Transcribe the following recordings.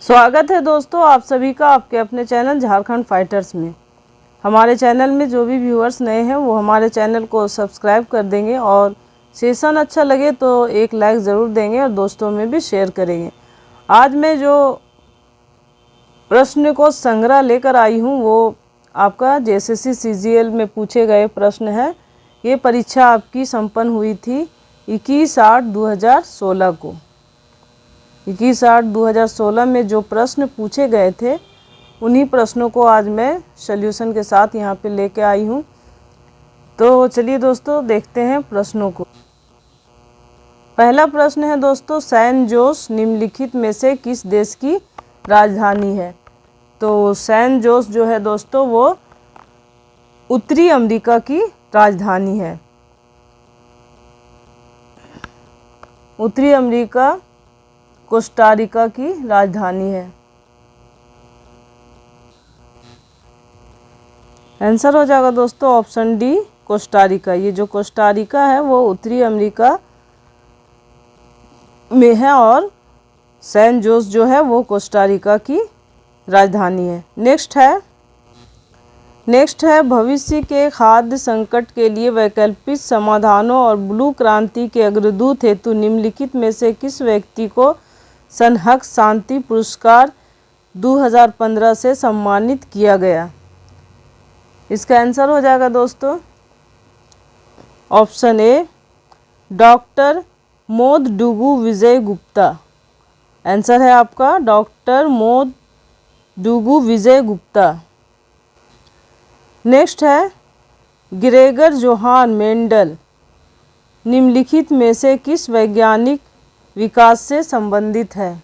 स्वागत है दोस्तों आप सभी का आपके अपने चैनल झारखंड फाइटर्स में। हमारे चैनल में जो भी व्यूअर्स नए हैं वो हमारे चैनल को सब्सक्राइब कर देंगे और सेशन अच्छा लगे तो एक लाइक ज़रूर देंगे और दोस्तों में भी शेयर करेंगे। आज मैं जो प्रश्न को संग्रह लेकर आई हूँ वो आपका जेएसएससी सीजीएल में पूछे गए प्रश्न है। ये परीक्षा आपकी संपन्न हुई थी 21/8/2016 को। 21/8/2016 में जो प्रश्न पूछे गए थे उन्हीं प्रश्नों को आज मैं सॉल्यूशन के साथ यहाँ पे लेके आई हूँ। तो चलिए दोस्तों देखते हैं प्रश्नों को। पहला प्रश्न है दोस्तों, सैन जोस निम्नलिखित में से किस देश की राजधानी है? तो सैन जोस जो है दोस्तों वो उत्तरी अमेरिका की राजधानी है। उत्तरी अमेरिका कोस्टारिका की राजधानी है। आंसर हो जाएगा दोस्तों ऑप्शन डी कोस्टारिका। ये जो कोस्टारिका है वो उत्तरी अमेरिका में है और सैन जोस जो है वो कोस्टारिका की राजधानी है। नेक्स्ट है भविष्य के खाद्य संकट के लिए वैकल्पिक समाधानों और ब्लू क्रांति के अग्रदूत हेतु निम्नलिखित में से किस व्यक्ति को सनहक शांति पुरस्कार 2015 से सम्मानित किया गया? इसका आंसर हो जाएगा दोस्तों option A doctor Modadugu Vijay Gupta. Answer है आपका डॉक्टर मोदडुगु विजय गुप्ता। नेक्स्ट है ग्रेगर जोहान मेंडल निम्नलिखित में से किस वैज्ञानिक विकास से संबंधित है?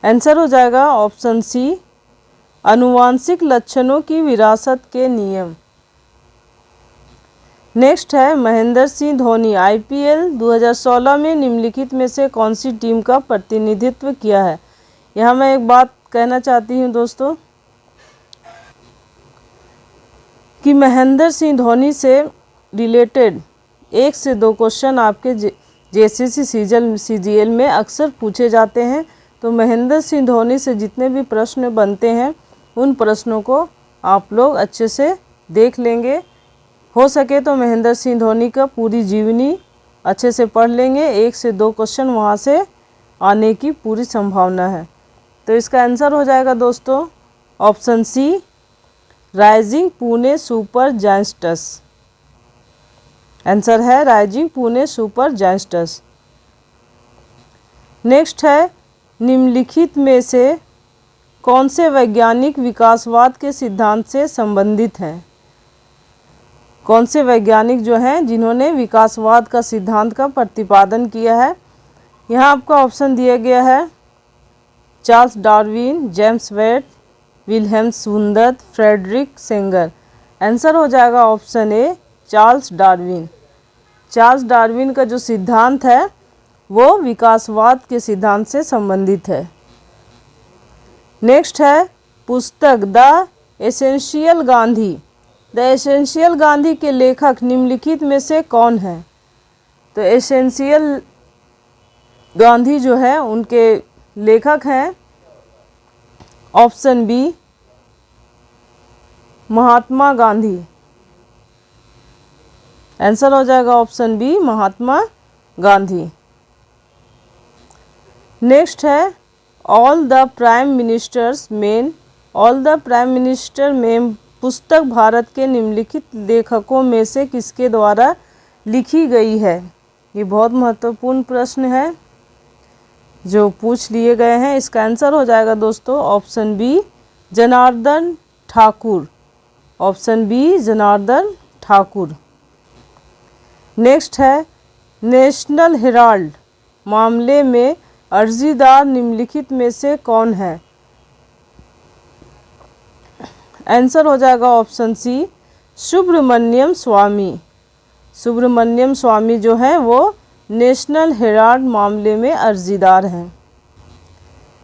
आंसर हो जाएगा ऑप्शन सी आनुवांशिक लक्षणों की विरासत के नियम। नेक्स्ट है महेंद्र सिंह धोनी आईपीएल 2016 में निम्नलिखित में से कौन सी टीम का प्रतिनिधित्व किया है? यहाँ मैं एक बात कहना चाहती हूँ दोस्तों कि महेंद्र सिंह धोनी से रिलेटेड 1 से 2 क्वेश्चन आपके जेएसएससी सीजीएल में अक्सर पूछे जाते हैं। तो महेंद्र सिंह धोनी से जितने भी प्रश्न बनते हैं उन प्रश्नों को आप लोग अच्छे से देख लेंगे। हो सके तो महेंद्र सिंह धोनी का पूरी जीवनी अच्छे से पढ़ लेंगे। 1 से 2 क्वेश्चन वहाँ से आने की पूरी संभावना है। तो इसका आंसर हो जाएगा दोस्तों option C Rising Pune Super Giants. Answer है Rising Pune Super Giants. Next है निम्नलिखित में से कौन से वैज्ञानिक विकासवाद के सिद्धांत से संबंधित हैं? कौन से वैज्ञानिक जो हैं जिन्होंने विकासवाद का सिद्धांत का प्रतिपादन किया है? यहाँ आपका ऑप्शन दिया गया है Charles Darwin, James Watt, Wilhelm Wundt, Frederick Sanger. Answer हो जाएगा option A Charles Darwin. Charles Darwin का जो सिद्धांत है वो विकासवाद के सिद्धांत से संबंधित है। नेक्स्ट है पुस्तक the essential Gandhi. The essential Gandhi के लेखक निम्नलिखित में से कौन है? तो एसेंशियल गांधी जो है उनके लेखक हैं option B Mahatma Gandhi. Answer हो जाएगा option B Mahatma Gandhi. Next है all the prime minister main पुस्तक भारत के निम्नलिखित लेखकों में से किसके द्वारा लिखी गई है? ये बहुत महत्वपूर्ण प्रश्न है जो पूछ लिए गए हैं। इसका आंसर हो जाएगा दोस्तों option B Janardan Thakur. Option B Janardan Thakur. Next है नेशनल हेराल्ड मामले में अर्जीदार निम्नलिखित में से कौन है? आंसर हो जाएगा ऑप्शन सी सुब्रमण्यम स्वामी। सुब्रमण्यम स्वामी जो है वो नेशनल हेराल्ड मामले में अर्जीदार हैं।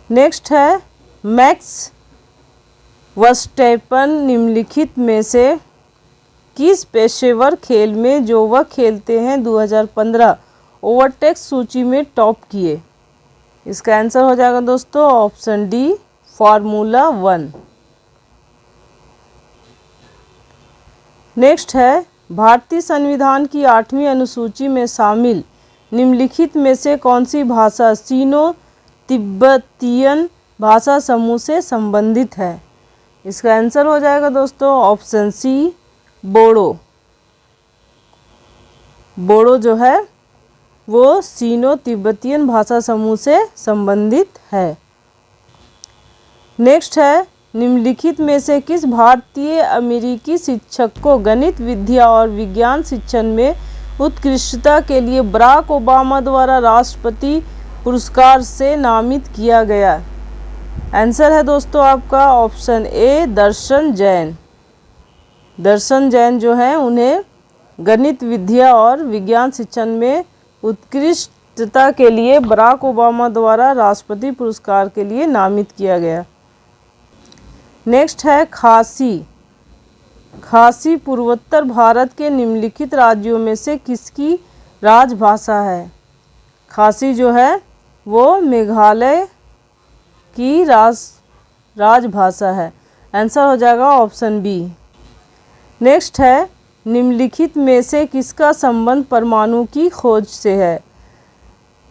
नेक्स्ट है मैक्स वर्स्टैपन निम्नलिखित में से किस पेशेवर खेल में जो वह खेलते हैं 2015 ओवरटेक सूची में टॉप किए? इसका आंसर हो जाएगा दोस्तों ऑप्शन डी, फार्मूला 1। नेक्स्ट है, भारतीय संविधान की 8वीं अनुसूची में शामिल निम्नलिखित में से कौन सी भाषा सीनो तिब्बतियन भाषा समूह से संबंधित है? इसका आंसर हो जाएगा दोस्तों ऑप्शन सी, बोडो। बोडो जो है वो सीनो तिब्बतियन भाषा समूह से संबंधित है। नेक्स्ट है, निम्नलिखित में से किस भारतीय अमेरिकी शिक्षक को गणित, विद्या और विज्ञान शिक्षण में उत्कृष्टता के लिए बराक ओबामा द्वारा राष्ट्रपति पुरस्कार से नामित किया गया? आंसर है दोस्तों आपका ऑप्शन ए, दर्शन जैन। दर्शन जैन जो है उन्हें गणित, विद्या और विज्ञान शिक्षण में उत्कृष्टता के लिए बराक ओबामा द्वारा राष्ट्रपति पुरस्कार के लिए नामित किया गया। नेक्स्ट है, खासी। खासी पूर्वोत्तर भारत के निम्नलिखित राज्यों में से किसकी राजभाषा है? खासी जो है वो मेघालय की राजभाषा है। आंसर हो जाएगा ऑप्शन बी। नेक्स्ट है, निम्नलिखित में से किसका संबंध परमाणु की खोज से है?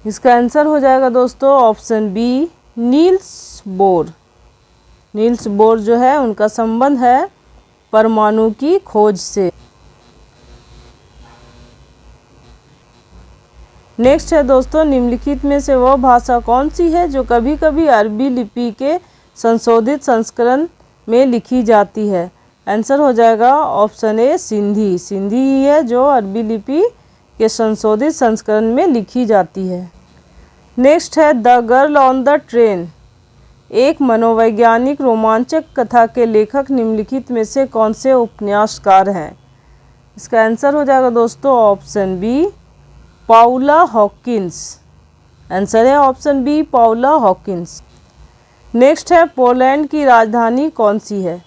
इसका आंसर हो जाएगा दोस्तों option B, Niels Bohr. Niels Bohr जो है उनका संबंध है परमाणु की खोज से। नेक्स्ट है दोस्तों, निम्नलिखित में से वह भाषा कौन सी है जो कभी कभी अरबी लिपि के संशोधित संस्करण में लिखी जाती है? आंसर हो जाएगा ऑप्शन ए, सिंधी। सिंधी ही है जो अरबी लिपि के संशोधित संस्करण में लिखी जाती है। नेक्स्ट है, the girl on the train एक मनोवैज्ञानिक रोमांचक कथा के लेखक निम्नलिखित में से कौन से उपन्यासकार हैं? इसका आंसर हो जाएगा दोस्तों option B, Paula Hawkins. Answer है option B, Paula Hawkins. Next है, पोलैंड की राजधानी कौन सी है?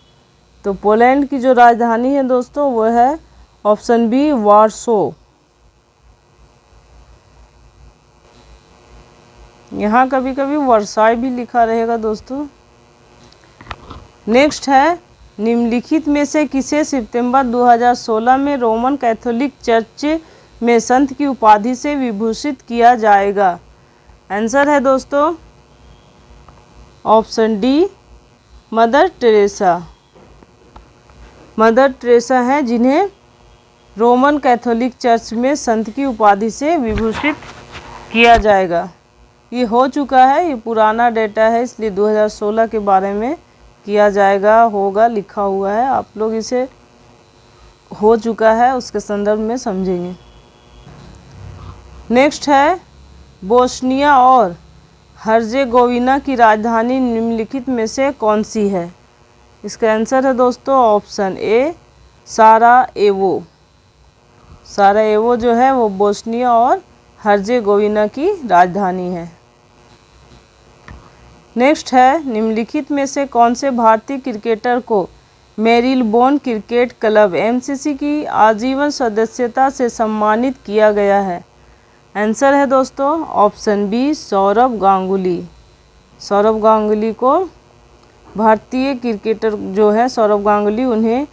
तो पोलैंड की जो राजधानी है दोस्तों वो है ऑप्शन बी, वार्सो। यहाँ कभी कभी वर्साई भी लिखा रहेगा दोस्तों। नेक्स्ट है, निम्नलिखित में से किसे सितंबर 2016 में रोमन कैथोलिक चर्च में संत की उपाधि से विभूषित किया जाएगा? आंसर है दोस्तों option D, mother Teresa. Mother Teresa हैं जिन्हें रोमन कैथोलिक चर्च में संत की उपाधि से विभूषित किया जाएगा। ये हो चुका है, ये पुराना डेटा है इसलिए 2016 के बारे में किया जाएगा, होगा लिखा हुआ है। आप लोग इसे हो चुका है उसके संदर्भ में समझेंगे। नेक्स्ट है, बोस्निया और हर्जेगोविना की राजधानी निम्नलिखित में से कौन सी है? इसका आंसर है दोस्तों ऑप्शन ए, साराएवो। साराएवो जो है वो बोस्निया और हर्जेगोविना की राजधानी है। नेक्स्ट है, निम्नलिखित में से कौन से भारतीय क्रिकेटर को मेरिलबोन क्रिकेट क्लब एमसीसी की आजीवन सदस्यता से सम्मानित किया गया है? आंसर है दोस्तों ऑप्शन बी, सौरव गांगुली। सौरव गांगुली को भारतीय क्रिकेटर जो है सौरव गांगुली, उन्हें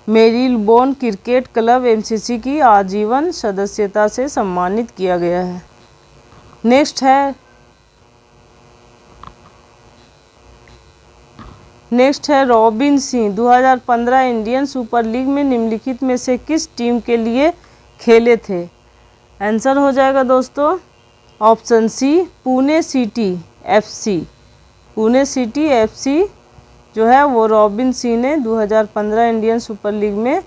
मेरिलबोन क्रिकेट क्लब एमसीसी की आजीवन सदस्यता से सम्मानित किया गया है। नेक्स्ट है, robin Singh 2015 Indian super league में निम्नलिखित में से किस टीम के लिए खेले थे? आंसर हो जाएगा दोस्तों option C, Pune City FC. Pune City FC जो है वो रॉबिन सिंह ने 2015 इंडियन सुपर लीग में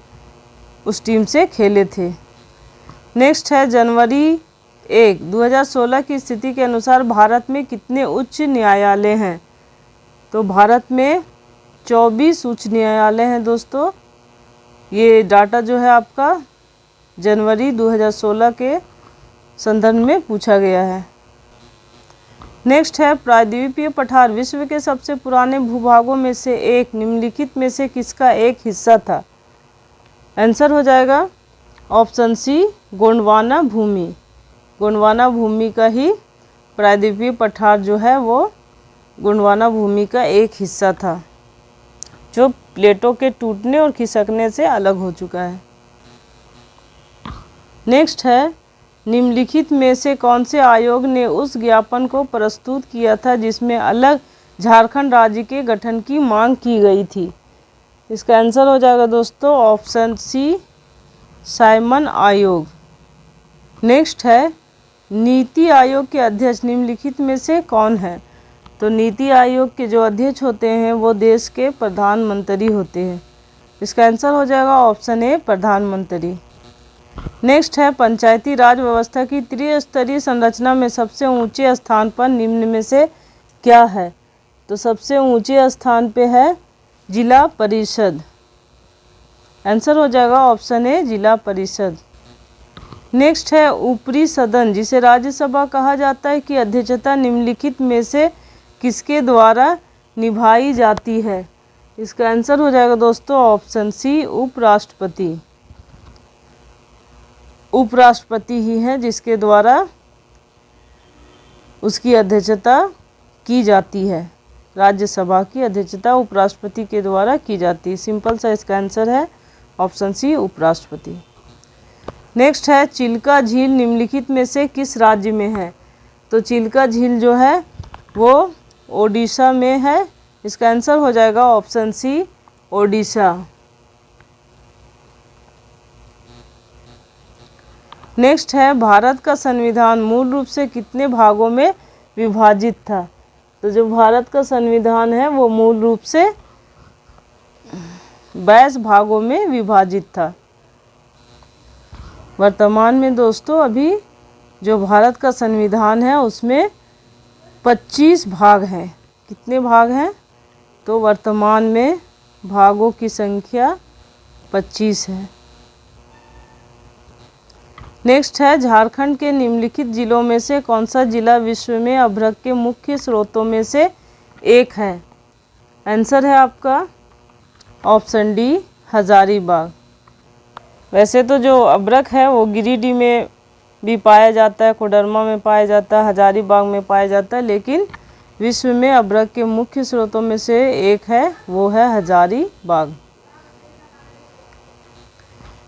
उस टीम से खेले थे। नेक्स्ट है, जनवरी 1, 2016 की स्थिति के अनुसार भारत में कितने उच्च न्यायालय हैं? तो भारत में 24 उच्च न्यायालय हैं दोस्तों। ये डाटा जो है आपका जनवरी 2016 के संदर्भ में पूछा गया है। नेक्स्ट है, प्रायद्वीपीय पठार विश्व के सबसे पुराने भूभागों में से एक निम्नलिखित में से किसका एक हिस्सा था? आंसर हो जाएगा ऑप्शन सी, गोंडवाना भूमि। गोंडवाना भूमि का ही प्रायद्वीपीय पठार जो है वो गोंडवाना भूमि का एक हिस्सा था जो प्लेटों के टूटने और खिसकने से अलग हो चुका है। नेक्स्ट है, निम्नलिखित में से कौन से आयोग ने उस ज्ञापन को प्रस्तुत किया था जिसमें अलग झारखंड राज्य के गठन की मांग की गई थी? इसका आंसर हो जाएगा दोस्तों ऑप्शन सी, साइमन आयोग। नेक्स्ट है, नीति आयोग के अध्यक्ष निम्नलिखित में से कौन है? तो नीति आयोग के जो अध्यक्ष होते हैं वो देश के प्रधानमंत्री होते हैं। इसका आंसर हो जाएगा ऑप्शन ए, प्रधानमंत्री। नेक्स्ट है, पंचायती राज व्यवस्था की त्रिस्तरीय संरचना में सबसे ऊंचे स्थान पर निम्न में से क्या है? तो सबसे ऊंचे स्थान पे है जिला परिषद। आंसर हो जाएगा ऑप्शन ए, जिला परिषद। नेक्स्ट है, ऊपरी सदन जिसे राज्यसभा कहा जाता है की अध्यक्षता निम्नलिखित में से किसके द्वारा निभाई जाती है? इसका आंसर हो जाएगा दोस्तों ऑप्शन सी, उपराष्ट्रपति। उपराष्ट्रपति ही है जिसके द्वारा उसकी अध्यक्षता की जाती है। राज्यसभा की अध्यक्षता उपराष्ट्रपति के द्वारा की जाती है। सिंपल सा इसका आंसर है ऑप्शन सी, उपराष्ट्रपति। नेक्स्ट है, चिल्का झील निम्नलिखित में से किस राज्य में है? तो चिल्का झील जो है वो ओडिशा में है। इसका आंसर हो जाएगा ऑप्शन सी, ओडिशा। नेक्स्ट है, भारत का संविधान मूल रूप से कितने भागों में विभाजित था? तो जो भारत का संविधान है वो मूल रूप से 22 भागों में विभाजित था। वर्तमान में दोस्तों अभी जो भारत का संविधान है उसमें 25 भाग हैं। कितने भाग हैं? तो वर्तमान में भागों की संख्या 25 है। नेक्स्ट है, झारखंड के निम्नलिखित जिलों में से कौन सा जिला विश्व में अभ्रक के मुख्य स्रोतों में से एक है? आंसर है आपका ऑप्शन डी, हजारीबाग। वैसे तो जो अभ्रक है वो गिरिडीह में भी पाया जाता है, कोडरमा में पाया जाता है, हजारीबाग में पाया जाता है, लेकिन विश्व में अभ्रक के मुख्य स्रोतों में से एक है, वो है हजारीबाग।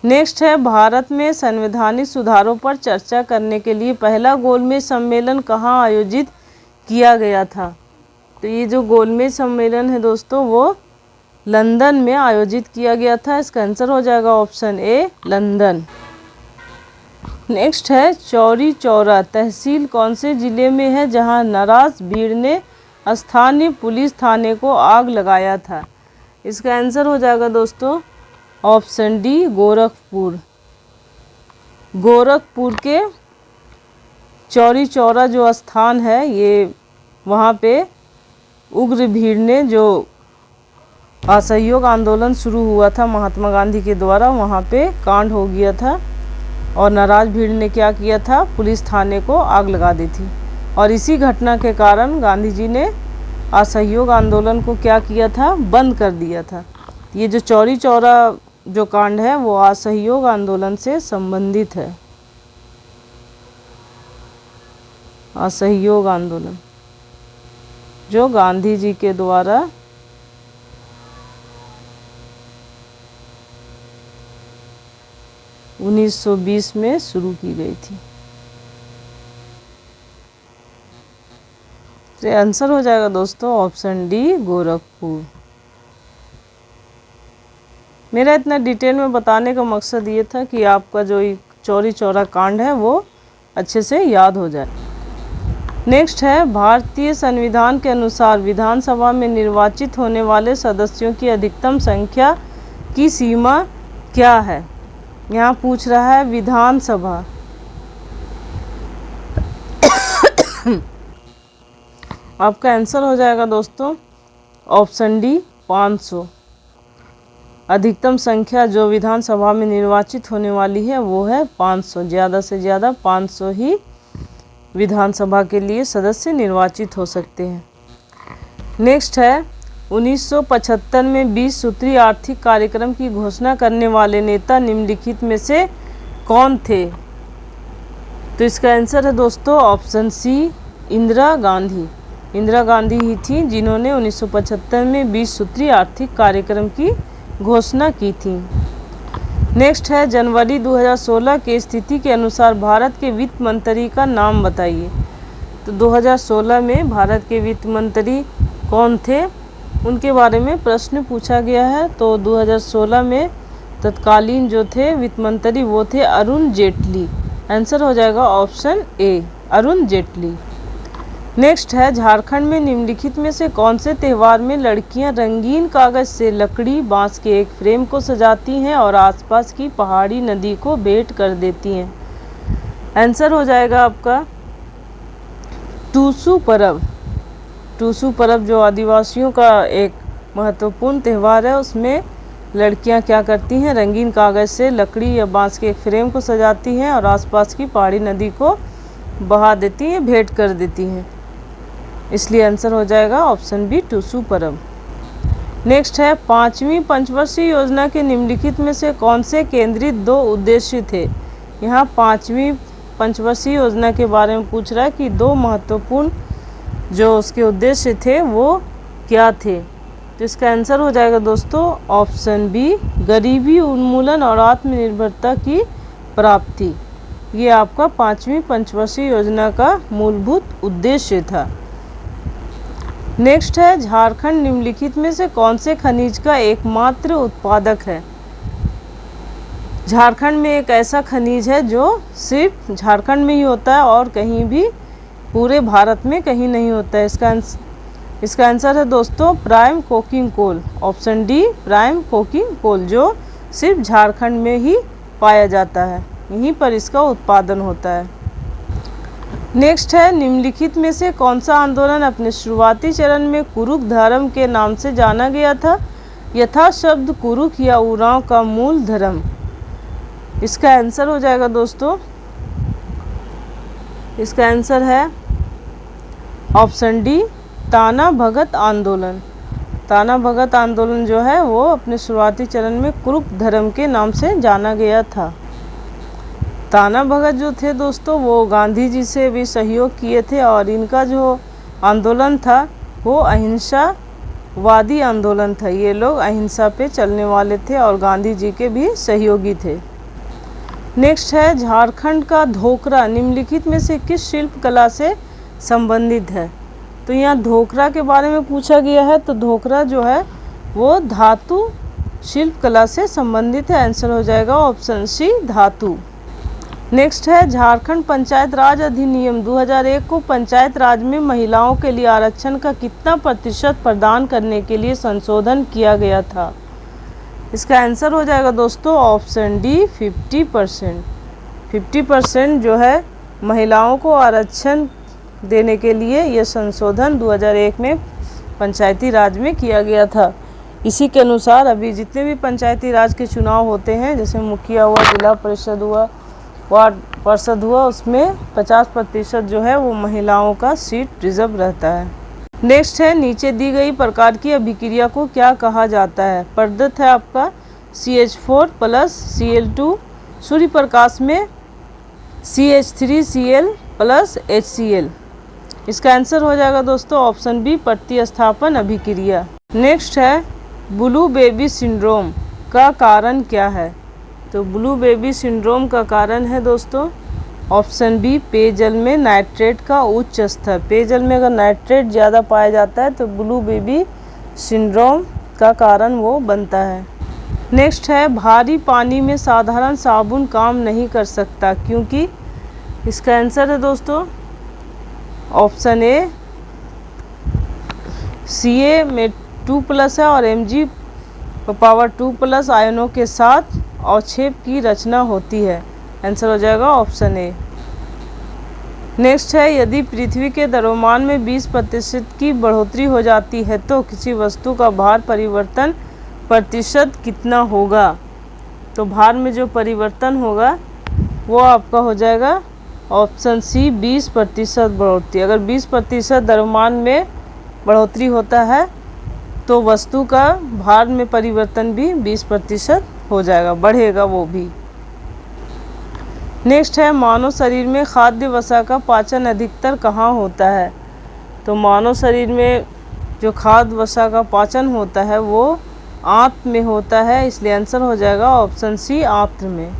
नेक्स्ट है, भारत में संवैधानिक सुधारों पर चर्चा करने के लिए पहला गोलमेज सम्मेलन कहाँ आयोजित किया गया था? तो ये जो गोलमेज सम्मेलन है दोस्तों वो लंदन में आयोजित किया गया था। इसका आंसर हो जाएगा ऑप्शन ए, लंदन। नेक्स्ट है, चौरी चौरा तहसील कौन से ज़िले में है जहां नाराज भीड़ ने स्थानीय पुलिस थाने को आग लगाया था? इसका आंसर हो जाएगा दोस्तों ऑप्शन डी, गोरखपुर। गोरखपुर के चौरी चौरा जो स्थान है ये वहाँ पे उग्र भीड़ ने जो असहयोग आंदोलन शुरू हुआ था महात्मा गांधी के द्वारा, वहाँ पे कांड हो गया था और नाराज भीड़ ने क्या किया था, पुलिस थाने को आग लगा दी थी। और इसी घटना के कारण गांधी जी ने असहयोग आंदोलन को क्या किया था, बंद कर दिया था। ये जो चौरी चौरा जो कांड है वो असहयोग आंदोलन से संबंधित है। असहयोग आंदोलन जो गांधी जी के द्वारा (1920) में शुरू की गई थी। तो आंसर हो जाएगा दोस्तों ऑप्शन डी, गोरखपुर। मेरा इतना डिटेल में बताने का मकसद ये था कि आपका जो चौरी चौरा कांड है वो अच्छे से याद हो जाए। नेक्स्ट है, भारतीय संविधान के अनुसार विधानसभा में निर्वाचित होने वाले सदस्यों की अधिकतम संख्या की सीमा क्या है? यहाँ पूछ रहा है विधानसभा। आपका आंसर हो जाएगा दोस्तों ऑप्शन डी, 500। अधिकतम संख्या जो विधानसभा में निर्वाचित होने वाली है वो है 500। ज़्यादा से ज़्यादा 500 ही विधानसभा के लिए सदस्य निर्वाचित हो सकते हैं। नेक्स्ट है, 1975 में 20 सूत्री आर्थिक कार्यक्रम की घोषणा करने वाले नेता निम्नलिखित में से कौन थे? तो इसका आंसर है दोस्तों ऑप्शन सी, इंदिरा गांधी ही थी जिन्होंने 1975 में 20 सूत्री आर्थिक कार्यक्रम की घोषणा की थी। नेक्स्ट है जनवरी 2016 की स्थिति के अनुसार भारत के वित्त मंत्री का नाम बताइए। तो 2016 में भारत के वित्त मंत्री कौन थे, उनके बारे में प्रश्न पूछा गया है। तो 2016 में तत्कालीन जो थे वित्त मंत्री वो थे अरुण जेटली। आंसर हो जाएगा ऑप्शन ए, अरुण जेटली। नेक्स्ट है झारखंड में निम्नलिखित में से कौन से त्यौहार में लड़कियां रंगीन कागज से लकड़ी बांस के एक फ्रेम को सजाती हैं और आसपास की पहाड़ी नदी को भेंट कर देती हैं। आंसर हो जाएगा आपका टूसू पर्व। टूसू पर्व जो आदिवासियों का एक महत्वपूर्ण त्यौहार है, उसमें लड़कियां क्या करती हैं, रंगीन कागज़ से लकड़ी या बांस के एक फ्रेम को सजाती हैं और आसपास की पहाड़ी नदी को बहा देती हैं, भेंट कर देती हैं। इसलिए आंसर हो जाएगा ऑप्शन बी, टूसू पर्व। नेक्स्ट है 5वीं पंचवर्षीय योजना के निम्नलिखित में से कौन से केंद्रित 2 उद्देश्य थे। यहाँ 5वीं पंचवर्षीय योजना के बारे में पूछ रहा है कि 2 महत्वपूर्ण जो उसके उद्देश्य थे वो क्या थे। तो इसका आंसर हो जाएगा दोस्तों ऑप्शन बी, गरीबी उन्मूलन और आत्मनिर्भरता की प्राप्ति। ये आपका 5वीं पंचवर्षीय योजना का मूलभूत उद्देश्य था। नेक्स्ट है झारखंड निम्नलिखित में से कौन से खनिज का एकमात्र उत्पादक है। झारखंड में एक ऐसा खनिज है जो सिर्फ झारखंड में ही होता है और कहीं भी पूरे भारत में कहीं नहीं होता है। इसका आंसर है दोस्तों prime coking coal. Option D, prime coking coal, जो सिर्फ झारखंड में ही पाया जाता है, यहीं पर इसका उत्पादन होता है। नेक्स्ट है निम्नलिखित में से कौन सा आंदोलन अपने शुरुआती चरण में कुरुख धर्म के नाम से जाना गया था। यथा शब्द कुरुख या उरांव का मूल धर्म। इसका आंसर हो जाएगा दोस्तों, इसका आंसर है ऑप्शन डी, ताना भगत आंदोलन। ताना भगत आंदोलन जो है वो अपने शुरुआती चरण में कुरुख धर्म के नाम से जाना गया था। ताना भगत जो थे दोस्तों वो गांधी जी से भी सहयोग किए थे और इनका जो आंदोलन था वो अहिंसावादी आंदोलन था। ये लोग अहिंसा पे चलने वाले थे और गांधी जी के भी सहयोगी थे। नेक्स्ट है झारखंड का धोकरा निम्नलिखित में से किस शिल्प कला से संबंधित है। तो यहाँ धोकरा के बारे में पूछा गया है। तो धोकरा जो है वो धातु शिल्प कला से संबंधित है। आंसर हो जाएगा ऑप्शन सी, धातु। नेक्स्ट है झारखंड पंचायत राज अधिनियम 2001 को पंचायत राज में महिलाओं के लिए आरक्षण का कितना प्रतिशत प्रदान करने के लिए संशोधन किया गया था। इसका आंसर हो जाएगा दोस्तों ऑप्शन डी, 50%। 50% जो है महिलाओं को आरक्षण देने के लिए यह संशोधन 2001 में पंचायती राज में किया गया था। इसी के अनुसार अभी जितने भी पंचायती राज के चुनाव होते हैं, जैसे मुखिया हुआ, जिला परिषद हुआ, वार्ड पार्षद हुआ, उसमें 50% जो है वो महिलाओं का सीट रिजर्व रहता है। नेक्स्ट है नीचे दी गई प्रकार की अभिक्रिया को क्या कहा जाता है। प्रदत्त है आपका CH4 plus Cl2, Surya Prakash में CH3Cl प्लस HCl। इसका आंसर हो जाएगा दोस्तों ऑप्शन बी, प्रतिस्थापन अभिक्रिया। नेक्स्ट है ब्लू बेबी सिंड्रोम का कारण क्या है। तो ब्लू बेबी सिंड्रोम का कारण है दोस्तों ऑप्शन बी, पेयजल में नाइट्रेट का उच्च स्तर। पेयजल में अगर नाइट्रेट ज़्यादा पाया जाता है तो ब्लू बेबी सिंड्रोम का कारण वो बनता है। नेक्स्ट है भारी पानी में साधारण साबुन काम नहीं कर सकता क्योंकि। इसका आंसर है दोस्तों ऑप्शन ए, Ca में 2+ है और Mg⁻2+ आयनों के साथ अवक्षेप की रचना होती है। आंसर हो जाएगा ऑप्शन ए। नेक्स्ट है यदि पृथ्वी के द्रव्यमान में 20% की बढ़ोतरी हो जाती है तो किसी वस्तु का भार परिवर्तन प्रतिशत कितना होगा। तो भार में जो परिवर्तन होगा वो आपका हो जाएगा ऑप्शन सी, 20% बढ़ोतरी। अगर 20% द्रव्यमान में बढ़ोतरी होता है तो वस्तु का भार में परिवर्तन भी 20% हो जाएगा, बढ़ेगा वो भी। नेक्स्ट है मानव शरीर में खाद्य वसा का पाचन अधिकतर कहाँ होता है। तो मानव शरीर में जो खाद्य वसा का पाचन होता है वो आंत में होता है, इसलिए आंसर हो जाएगा ऑप्शन सी आंत्र में।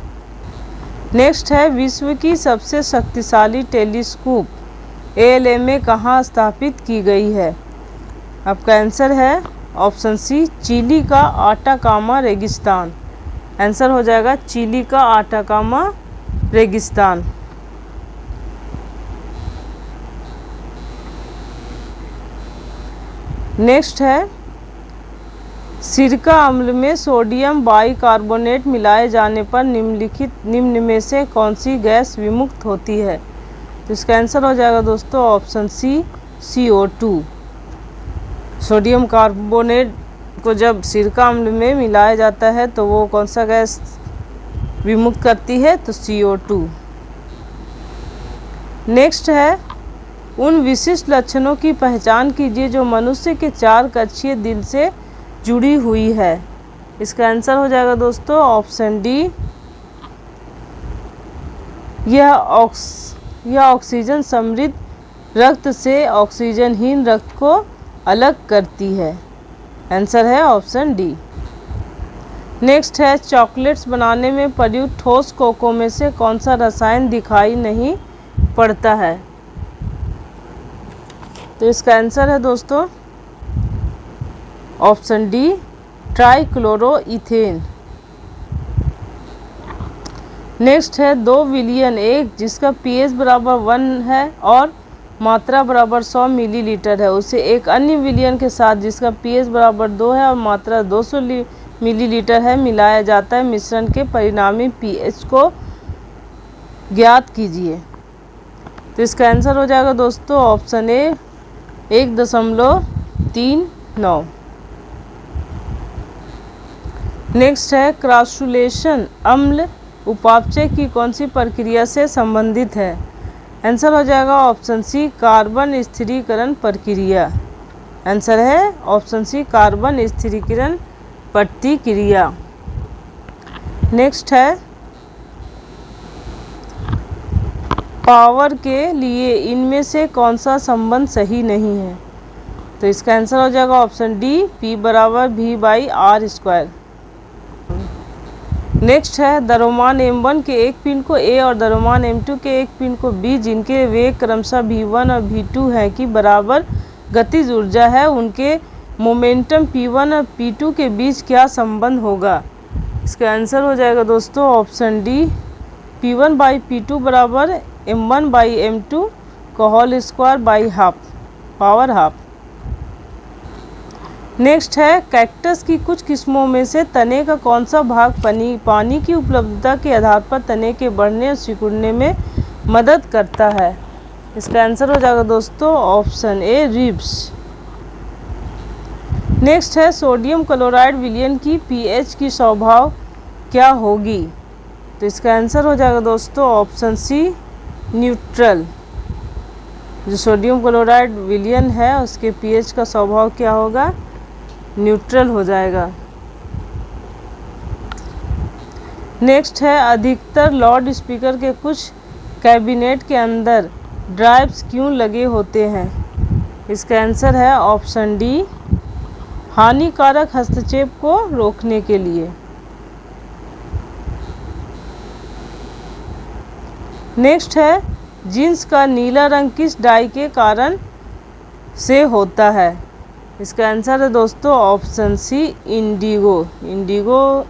नेक्स्ट है विश्व की सबसे शक्तिशाली टेलीस्कोप ALMA कहाँ स्थापित की गई है। आपका आंसर है ऑप्शन सी चिली का आटाकामा रेगिस्तान। आंसर हो जाएगा चिली का आटाकामा रेगिस्तान। नेक्स्ट है सिरका अम्ल में सोडियम बाइकार्बोनेट मिलाए जाने पर निम्न में से कौन सी गैस विमुक्त होती है। तो इसका आंसर हो जाएगा दोस्तों ऑप्शन सी CO2। सोडियम कार्बोनेट को जब सिरका अम्ल में मिलाया जाता है तो वो कौन सा गैस विमुक्त करती है, तो CO2। नेक्स्ट है उन विशिष्ट लक्षणों की पहचान कीजिए जो मनुष्य के 4 कक्षीय दिल से जुड़ी हुई है। इसका आंसर हो जाएगा दोस्तों ऑप्शन डी। यह ऑक्सीजन समृद्ध रक्त से ऑक्सीजनहीन रक्त को अलग करती है। आंसर है ऑप्शन डी। नेक्स्ट है चॉकलेट्स बनाने में प्रयुक्त ठोस कोको में से कौन सा रसायन दिखाई नहीं पड़ता है। तो इसका आंसर है दोस्तों ऑप्शन डी ट्राइक्लोरोइथेन। नेक्स्ट है 2 विलियन एक जिसका pH बराबर 1 है और मात्रा बराबर 100 मिलीलीटर है, उसे एक अन्य विलियन के साथ जिसका pH बराबर 2 है और मात्रा 200 मिलीलीटर है मिलाया जाता है। मिश्रण के परिणामी pH को ज्ञात कीजिए। तो इसका आंसर हो जाएगा दोस्तों ऑप्शन ए 1.39। नेक्स्ट है क्रासुलेशन अम्ल उपापचय की कौन सी प्रक्रिया से संबंधित है। आंसर हो जाएगा ऑप्शन सी कार्बन स्थिरीकरण प्रक्रिया। आंसर है ऑप्शन सी कार्बन स्थिरीकरण प्रतिक्रिया। नेक्स्ट है पावर के लिए इनमें से कौन सा संबंध सही नहीं है। तो इसका आंसर हो जाएगा ऑप्शन डी P बराबर V/R²। नेक्स्ट है द्रव्यमान M1 के एक पिंड को A और द्रव्यमान M2 के एक पिंड को B जिनके वेग क्रमशः V1 और V2 है की बराबर गतिज ऊर्जा है, उनके मोमेंटम P1 और P2 के बीच क्या संबंध होगा। इसका आंसर हो जाएगा दोस्तों ऑप्शन डी P1/P2 बराबर M1/M2 का whole square by half, power half. Next है कैक्टस की कुछ किस्मों में से तने का कौन सा भाग पानी की उपलब्धता के आधार पर तने के बढ़ने और सिकुड़ने में मदद करता है। इसका आंसर हो जाएगा दोस्तों ऑप्शन ए रिब्स। नेक्स्ट है सोडियम क्लोराइड विलयन की pH की स्वभाव क्या होगी। तो इसका आंसर हो जाएगा दोस्तों ऑप्शन सी न्यूट्रल। जो सोडियम क्लोराइड विलयन है उसके pH का स्वभाव क्या होगा, न्यूट्रल हो जाएगा। नेक्स्ट है अधिकतर लाउड स्पीकर के कुछ कैबिनेट के अंदर ड्राइव्स क्यों लगे होते हैं। इसका आंसर है ऑप्शन डी हानिकारक हस्तक्षेप को रोकने के लिए। नेक्स्ट है जींस का नीला रंग किस डाई के कारण से होता है। इसका आंसर है दोस्तों ऑप्शन सी इंडिगो। इंडिगो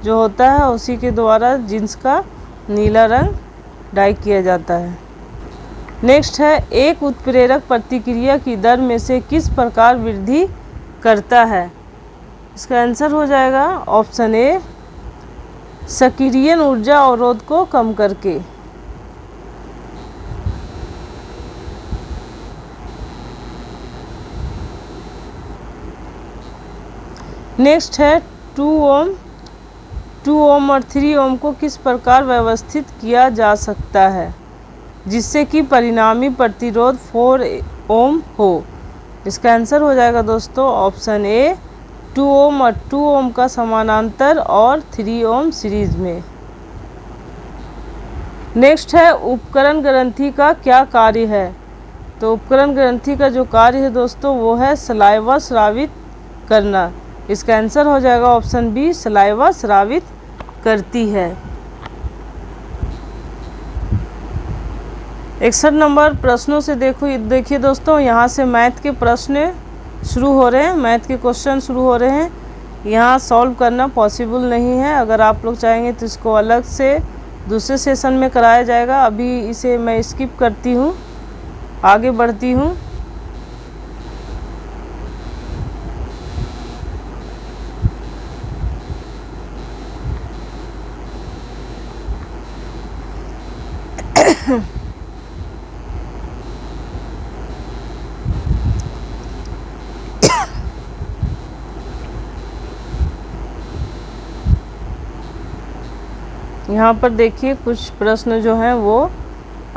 जो होता है उसी के द्वारा जींस का नीला रंग डाई किया जाता है। नेक्स्ट है एक उत्प्रेरक प्रतिक्रिया की दर में से किस प्रकार वृद्धि करता है। इसका आंसर हो जाएगा ऑप्शन ए सक्रियण ऊर्जा अवरोध को कम करके। नेक्स्ट है 2 ओम और 3 ओम को किस प्रकार व्यवस्थित किया जा सकता है जिससे कि परिणामी प्रतिरोध 4 ओम हो। इसका आंसर हो जाएगा दोस्तों ऑप्शन ए 2 ओम और 2 ओम का समानांतर और 3 ओम सीरीज में। नेक्स्ट है उपकरण ग्रंथि का क्या कार्य है। तो उपकरण ग्रंथि का जो कार्य है दोस्तों वो है सलाइवा स्रावित करना। इसका आंसर हो जाएगा ऑप्शन बी, सलाइवा स्रावित करती है। 61 नंबर प्रश्नों से देखिए दोस्तों, यहाँ से मैथ के प्रश्न शुरू हो रहे हैं, मैथ के क्वेश्चन शुरू हो रहे हैं। यहाँ सॉल्व करना पॉसिबल नहीं है। अगर आप लोग चाहेंगे तो इसको अलग से दूसरे सेशन में कराया जाएगा। अभी इसे मैं स्किप करती हूँ, आगे बढ़ती हूँ। यहाँ पर देखिए कुछ प्रश्न जो हैं वो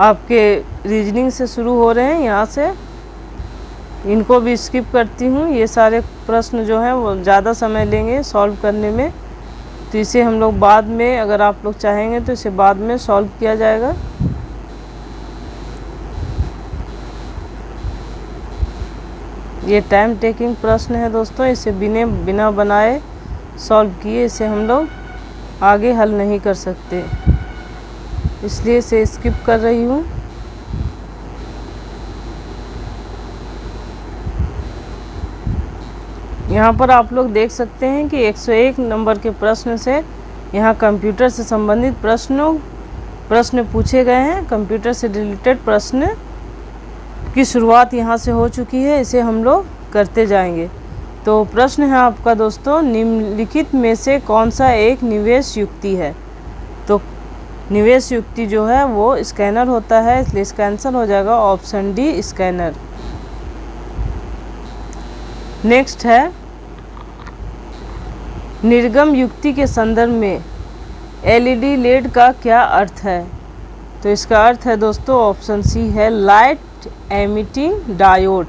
आपके रीजनिंग से शुरू हो रहे हैं। यहाँ से इनको भी स्किप करती हूँ। ये सारे प्रश्न जो हैं वो ज़्यादा समय लेंगे सॉल्व करने में, तो इसे हम लोग बाद में, अगर आप लोग चाहेंगे तो इसे बाद में सॉल्व किया जाएगा। ये टाइम टेकिंग प्रश्न है दोस्तों, इसे बिना बनाए सॉल्व किए इसे हम लोग आगे हल नहीं कर सकते, इसलिए इसे स्किप कर रही हूँ। यहाँ पर आप लोग देख सकते हैं कि 101 नंबर के प्रश्न से यहाँ कंप्यूटर से संबंधित प्रश्न पूछे गए हैं। कंप्यूटर से रिलेटेड प्रश्न की शुरुआत यहाँ से हो चुकी है, इसे हम लोग करते जाएंगे। तो प्रश्न है आपका दोस्तों, निम्नलिखित में से कौन सा एक निवेश युक्ति है। तो निवेश युक्ति जो है वो स्कैनर होता है, इसलिए इसका आंसर हो जाएगा ऑप्शन डी, स्कैनर। नेक्स्ट है निर्गम युक्ति के संदर्भ में एलईडी लेड का क्या अर्थ है। तो इसका अर्थ है दोस्तों ऑप्शन सी है, लाइट एमिटिंग डायोड।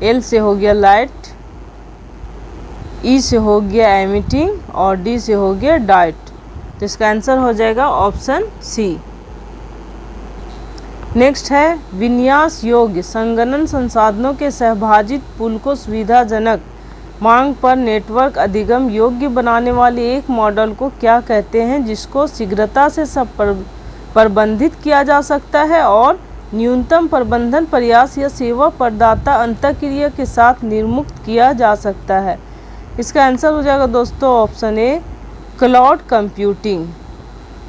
एल से हो गया लाइट, ई से हो गया एमिटिंग और डी से हो गया डाइट। तो इसका आंसर हो जाएगा ऑप्शन सी। नेक्स्ट है विन्यास योग्य संगणन संसाधनों के सहभाजित पूल को सुविधाजनक मांग पर नेटवर्क अधिगम योग्य बनाने वाले एक मॉडल को क्या कहते हैं, जिसको शीघ्रता से प्रबंधित किया जा सकता है और न्यूनतम प्रबंधन प्रयास या सेवा प्रदाता अंतःक्रिया के साथ निर्मुक्त किया जा सकता है। इसका आंसर हो जाएगा दोस्तों ऑप्शन ए, क्लाउड कंप्यूटिंग।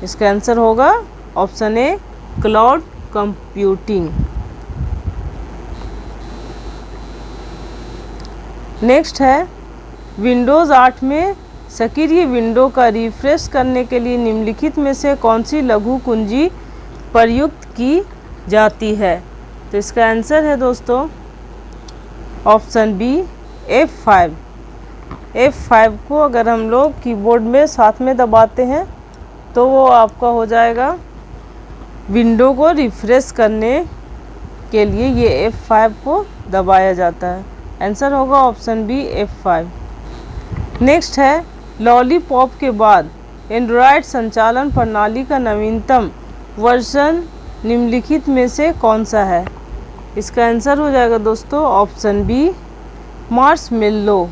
इसका आंसर होगा option A, cloud computing. Next है विंडोज़ 8 में सक्रिय विंडो का रिफ्रेश करने के लिए निम्नलिखित में से कौन सी लघु कुंजी प्रयुक्त की जाती है। तो इसका आंसर है दोस्तों ऑप्शन बी, F5। F5 को अगर हम लोग कीबोर्ड में साथ में दबाते हैं तो वो आपका हो जाएगा विंडो को रिफ्रेश करने के लिए, ये F5 को दबाया जाता है। आंसर होगा ऑप्शन बी, F5। नेक्स्ट है लॉलीपॉप के बाद एंड्रॉयड संचालन प्रणाली का नवीनतम वर्जन निम्नलिखित में से कौन सा है। इसका आंसर हो जाएगा दोस्तों ऑप्शन बी, मार्शमेलो।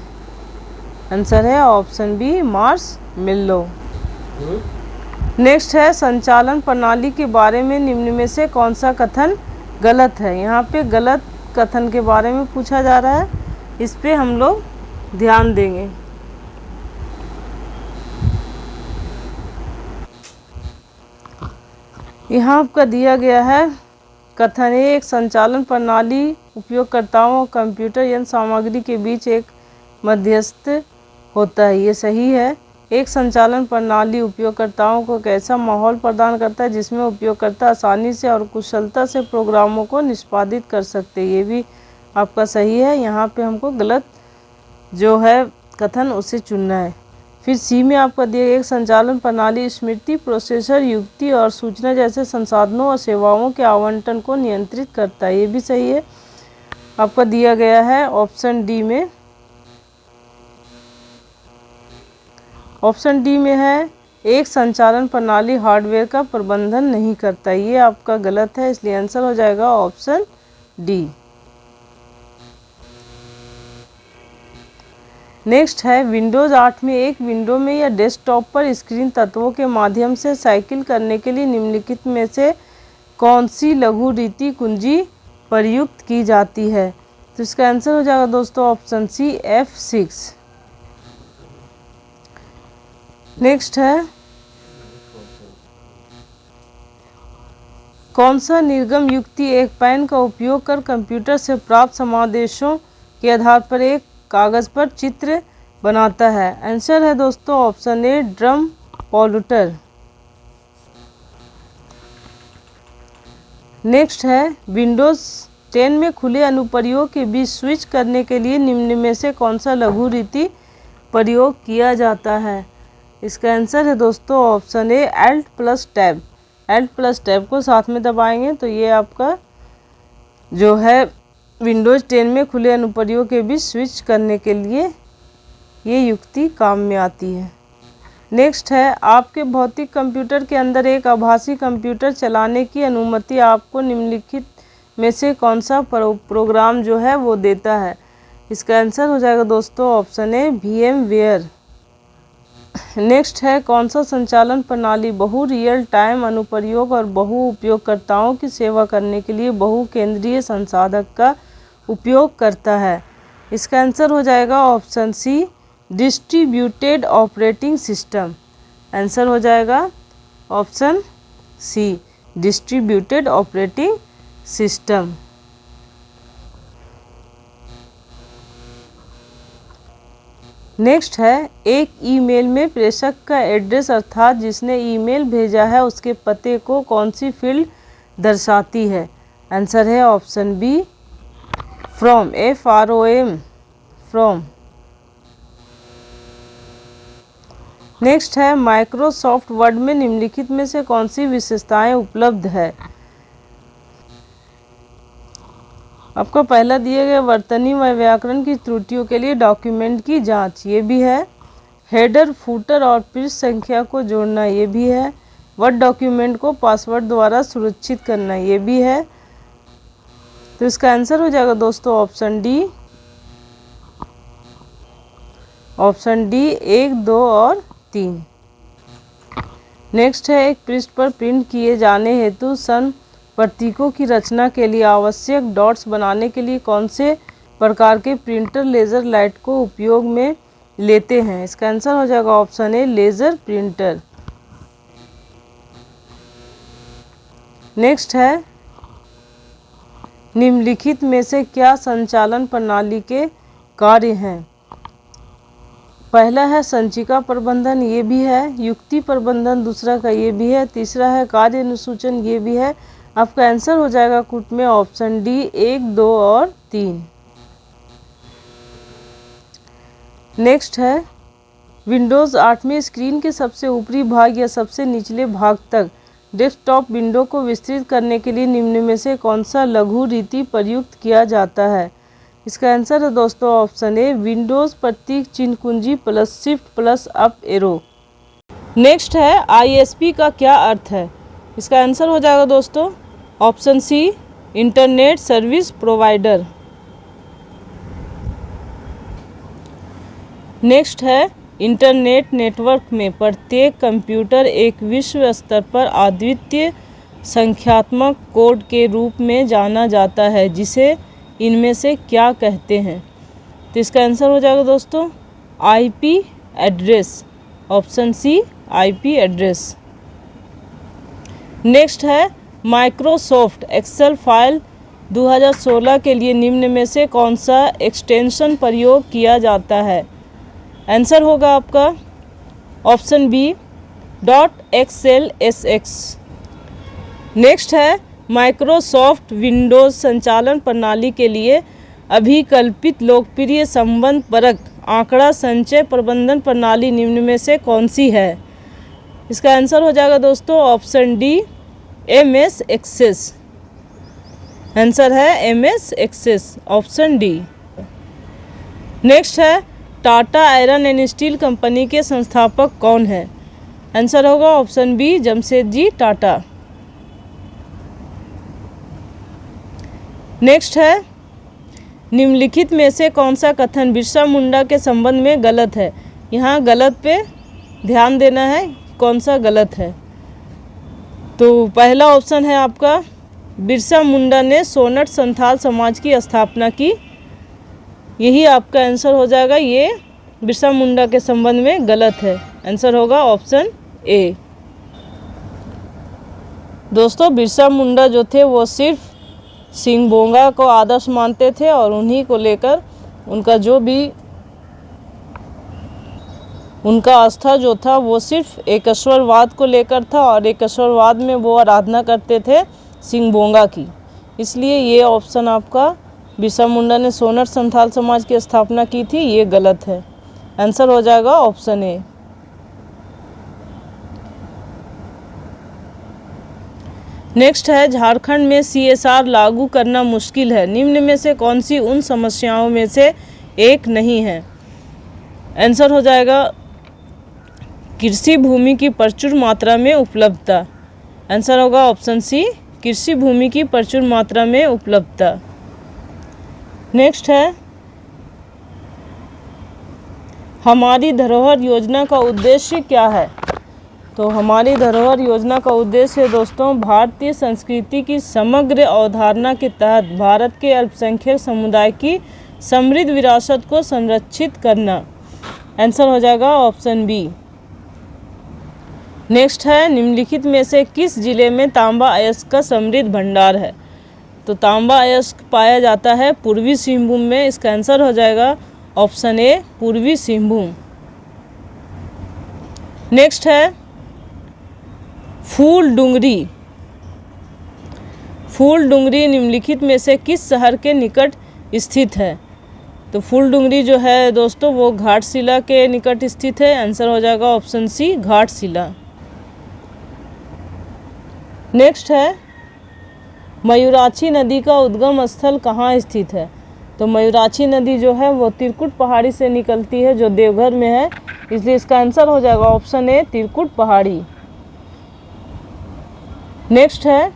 आंसर है ऑप्शन बी, मार्शमेलो। नेक्स्ट है संचालन प्रणाली के बारे में निम्न में से कौन सा कथन गलत है। यहाँ पे गलत कथन के बारे में पूछा जा रहा है, इस पे हम लोग ध्यान देंगे। यहाँ आपका दिया गया है कथन एक संचालन प्रणाली उपयोगकर्ताओं और कंप्यूटर यंत्र सामग्री के बीच एक मध्यस्थ होता है। ये सही है। एक संचालन प्रणाली उपयोगकर्ताओं को एक ऐसा माहौल प्रदान करता है जिसमें उपयोगकर्ता आसानी से और कुशलता से प्रोग्रामों को निष्पादित कर सकते हैं। ये भी आपका सही है। यहाँ पे हमको गलत जो है कथन उसे चुनना है। फिर सी में आपका दिया गया एक संचालन प्रणाली स्मृति, प्रोसेसर, युक्ति और सूचना जैसे संसाधनों और सेवाओं के आवंटन को नियंत्रित करता है। ये भी सही है। आपका दिया गया है ऑप्शन डी में, ऑप्शन डी में है एक संचालन प्रणाली हार्डवेयर का प्रबंधन नहीं करता। ये आपका गलत है, इसलिए आंसर हो जाएगा ऑप्शन डी। नेक्स्ट है विंडोज़ 8 में एक विंडो में या डेस्कटॉप पर स्क्रीन तत्वों के माध्यम से साइकिल करने के लिए निम्नलिखित में से कौन सी लघु रीति कुंजी प्रयुक्त की जाती है? तो इसका आंसर हो जाएगा दोस्तों ऑप्शन सी F6। नेक्स्ट है कौन सा निर्गम युक्ति एक पेन का उपयोग कर कंप्यूटर से प्राप्त समादेशों के आधार पर एक कागज़ पर चित्र बनाता है? आंसर है दोस्तों ऑप्शन ए ड्रम पॉल्यूटर। नेक्स्ट है विंडोज़ 10 में खुले अनुप्रयोग के बीच स्विच करने के लिए निम्न में से कौन सा लघु रीति प्रयोग किया जाता है? इसका आंसर है दोस्तों ऑप्शन ए Alt plus tab. Alt plus tab को साथ में दबाएंगे तो ये आपका जो है विंडोज़ 10 में खुले अनुप्रयोग के बीच स्विच करने के लिए ये युक्ति काम में आती है। नेक्स्ट है आपके भौतिक कंप्यूटर के अंदर एक आभासी कंप्यूटर चलाने की अनुमति आपको निम्नलिखित में से कौन सा प्रोग्राम जो है वो देता है? इसका आंसर हो जाएगा दोस्तों ऑप्शन ए VMware। नेक्स्ट है कौन सा संचालन प्रणाली बहु रियल टाइम अनुप्रयोग और बहु उपयोगकर्ताओं की सेवा करने के लिए बहु केंद्रीय संसाधक का उपयोग करता है? इसका आंसर हो जाएगा option C distributed operating system. Answer हो जाएगा option C distributed operating system. Next है एक ईमेल में प्रेषक का एड्रेस अर्थात जिसने ईमेल भेजा है उसके पते को कौन सी फील्ड दर्शाती है? आंसर है option B from FROM from. Next है माइक्रोसॉफ्ट वर्ड में निम्नलिखित में से कौन सी विशेषताएं उपलब्ध है? आपको पहला दिए गए वर्तनी व व्याकरण की त्रुटियों के लिए डॉक्यूमेंट की जांच, ये भी है। हेडर फुटर और पृष्ठ संख्या को जोड़ना, ये भी है। वर्ड डॉक्यूमेंट को पासवर्ड द्वारा सुरक्षित करना, ये भी है। तो इसका आंसर हो जाएगा दोस्तों ऑप्शन डी। ऑप्शन डी 1, 2 और 3। नेक्स्ट है एक पृष्ठ पर प्रिंट किए जाने हेतु सन प्रतीकों की रचना के लिए आवश्यक डॉट्स बनाने के लिए कौन से प्रकार के प्रिंटर लेज़र लाइट को उपयोग में लेते हैं? इसका आंसर हो जाएगा ऑप्शन ए लेज़र प्रिंटर। नेक्स्ट है निम्नलिखित में से क्या संचालन प्रणाली के कार्य हैं? पहला है संचिका प्रबंधन, ये भी है। युक्ति प्रबंधन दूसरा का ये भी है। तीसरा है कार्य अनुसूचन, ये भी है। आपका आंसर हो जाएगा कुट में ऑप्शन डी 1, 2 और 3। नेक्स्ट है विंडोज़ 8 में स्क्रीन के सबसे ऊपरी भाग या सबसे निचले भाग तक डेस्कटॉप विंडो को विस्तृत करने के लिए निम्न में से कौन सा लघु रीति प्रयुक्त किया जाता है? इसका आंसर है दोस्तों ऑप्शन ए विंडोज़ प्रतीक चिन्ह कुंजी plus shift plus up arrow. Next है ISP का क्या अर्थ है? इसका आंसर हो जाएगा दोस्तों option C internet service provider. Next है इंटरनेट नेटवर्क में प्रत्येक कंप्यूटर एक विश्व स्तर पर अद्वितीय संख्यात्मक कोड के रूप में जाना जाता है जिसे इनमें से क्या कहते हैं? तो इसका आंसर हो जाएगा दोस्तों IP address. Option C IP address. Next है माइक्रोसॉफ्ट एक्सेल फाइल 2016 के लिए निम्न में से कौन सा एक्सटेंशन प्रयोग किया जाता है? आंसर होगा आपका ऑप्शन बी .xlsx। नेक्स्ट है माइक्रोसॉफ्ट विंडोज़ संचालन प्रणाली के लिए अभिकल्पित लोकप्रिय संबंधपरक आंकड़ा संचय प्रबंधन प्रणाली निम्न में से कौन सी है? इसका आंसर हो जाएगा दोस्तों option D MS Access. Answer है MS Access, option D. Next है Tata iron and steel company के संस्थापक कौन है? आंसर होगा option B Jamshedji Tata. Next है, निम्नलिखित में से कौन सा कथन बिरसा मुंडा के संबंध में गलत है। यहाँ गलत पे ध्यान देना है, कौन सा गलत है। तो पहला ऑप्शन है आपका, बिरसा मुंडा ने सोनट संथाल समाज की स्थापना की। यही आपका आंसर हो जाएगा, ये बिरसा मुंडा के संबंध में गलत है। आंसर होगा ऑप्शन ए। दोस्तों, बिरसा मुंडा जो थे वो सिर्फ सिंह बोंगा को आदर्श मानते थे और उन्हीं को लेकर उनका जो भी उनका आस्था जो था वो सिर्फ एकेश्वरवाद को लेकर था और एकेश्वरवाद में वो आराधना करते थे सिंह बोंगा की। इसलिए ये ऑप्शन आपका, बिरसा मुंडा ने सोनट संथाल समाज की स्थापना की थी, ये गलत है। आंसर हो जाएगा ऑप्शन ए। नेक्स्ट है, झारखंड में CSR लागू करना मुश्किल है। निम्न में से कौन सी उन समस्याओं में से एक नहीं है। आंसर हो जाएगा कृषि भूमि की प्रचुर मात्रा में उपलब्धता। आंसर होगा ऑप्शन सी, कृषि भूमि की प्रचुर मात्रा में उपलब्धता। नेक्स्ट है, हमारी धरोहर योजना का उद्देश्य क्या है। तो हमारी धरोहर योजना का उद्देश्य दोस्तों, भारतीय संस्कृति की समग्र अवधारणा के तहत भारत के अल्पसंख्यक समुदाय की समृद्ध विरासत को संरक्षित करना। आंसर हो जाएगा ऑप्शन बी। नेक्स्ट है, निम्नलिखित में से किस जिले में तांबा अयस्क का समृद्ध भंडार है। तो तांबा अयस्क पाया जाता है पूर्वी सिंहभूम में। इसका आंसर हो जाएगा ऑप्शन ए, पूर्वी सिंहभूम। नेक्स्ट है, फूलडुंगरी। फूलडुंगरी निम्नलिखित में से किस शहर के निकट स्थित है। तो फूलडुंगरी जो है दोस्तों वो घाटशिला के निकट स्थित है। आंसर हो जाएगा ऑप्शन सी, घाटशिला। नेक्स्ट है, मयूराक्षी नदी का उद्गम स्थल कहाँ स्थित है। तो मयूराक्षी नदी जो है वो तिरकुट पहाड़ी से निकलती है जो देवघर में है, इसलिए इसका आंसर हो जाएगा ऑप्शन ए, तिरकुट पहाड़ी। नेक्स्ट है,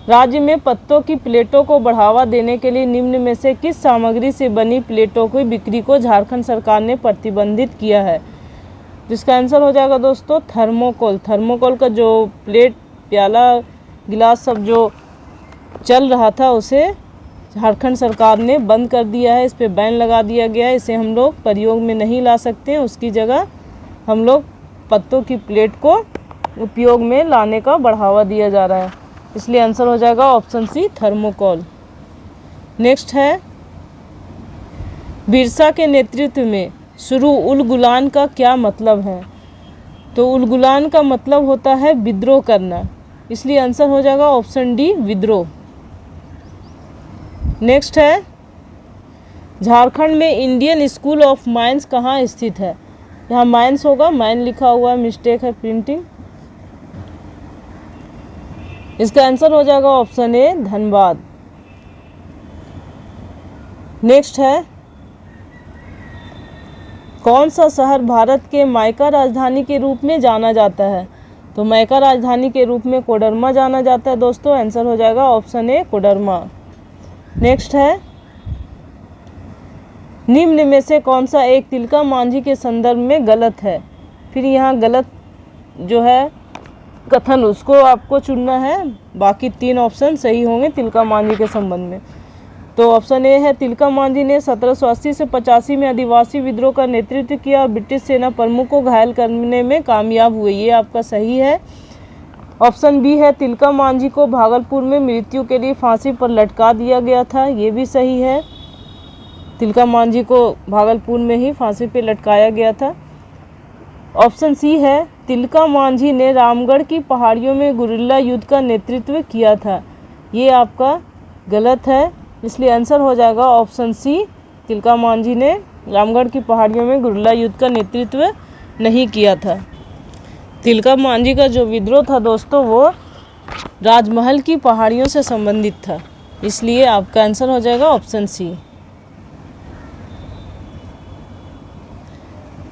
राज्य में पत्तों की प्लेटों को बढ़ावा देने के लिए निम्न में से किस सामग्री से बनी प्लेटों की बिक्री को झारखंड सरकार ने प्रतिबंधित किया है। जिसका आंसर हो जाएगा दोस्तों थर्मोकोल। थर्मोकोल का जो प्लेट, प्याला, गिलास सब जो चल रहा था उसे झारखंड सरकार ने बंद कर दिया है। इस पे बैन लगा दिया गया है। इसे हम लोग प्रयोग में नहीं ला सकते हैं। उसकी जगह हम लोग पत्तों की प्लेट को उपयोग में लाने का बढ़ावा दिया जा रहा है। इसलिए आंसर हो जाएगा ऑप्शन सी, थर्मोकोल। नेक्स्ट है, बिरसा के नेतृत्व में शुरू उल गुलान का क्या मतलब है। तो उल गुलान का मतलब होता है विद्रोह करना, इसलिए आंसर हो जाएगा ऑप्शन डी, विद्रोह। नेक्स्ट है, झारखंड में इंडियन स्कूल ऑफ माइंस कहाँ स्थित है। यहाँ माइंस होगा, माइन लिखा हुआ है, मिस्टेक है प्रिंटिंग। इसका आंसर हो जाएगा ऑप्शन ए, धनबाद। नेक्स्ट है, कौन सा शहर भारत के मायका राजधानी के रूप में जाना जाता है। तो मायका राजधानी के रूप में कोडरमा जाना जाता है दोस्तों। आंसर हो जाएगा ऑप्शन ए, कोडरमा। नेक्स्ट है, निम्न में से कौन सा एक तिलका मांझी के संदर्भ में गलत है। फिर यहाँ गलत जो है कथन उसको आपको चुनना है, बाकी 3 ऑप्शन सही होंगे तिलका मांझी के संबंध में। तो ऑप्शन ए है, तिलका मांझी ने 1780 से 85 में आदिवासी विद्रोह का नेतृत्व किया और ब्रिटिश सेना प्रमुख को घायल करने में कामयाब हुए। ये आपका सही है। ऑप्शन बी है, तिलका मांझी को भागलपुर में मृत्यु के लिए फांसी पर लटका दिया गया था। ये भी सही है, तिलका मांझी को भागलपुर में ही फांसी पर लटकाया गया था। ऑप्शन सी है, तिलका मांझी ने रामगढ़ की पहाड़ियों में गुरिल्ला युद्ध का नेतृत्व किया था। ये आपका गलत है, इसलिए आंसर हो जाएगा ऑप्शन सी, तिलका मांझी ने रामगढ़ की पहाड़ियों में गुरिल्ला युद्ध का नेतृत्व नहीं किया था। तिलका मांझी का जो विद्रोह था दोस्तों वो राजमहल की पहाड़ियों से संबंधित था, इसलिए आपका आंसर हो जाएगा ऑप्शन सी।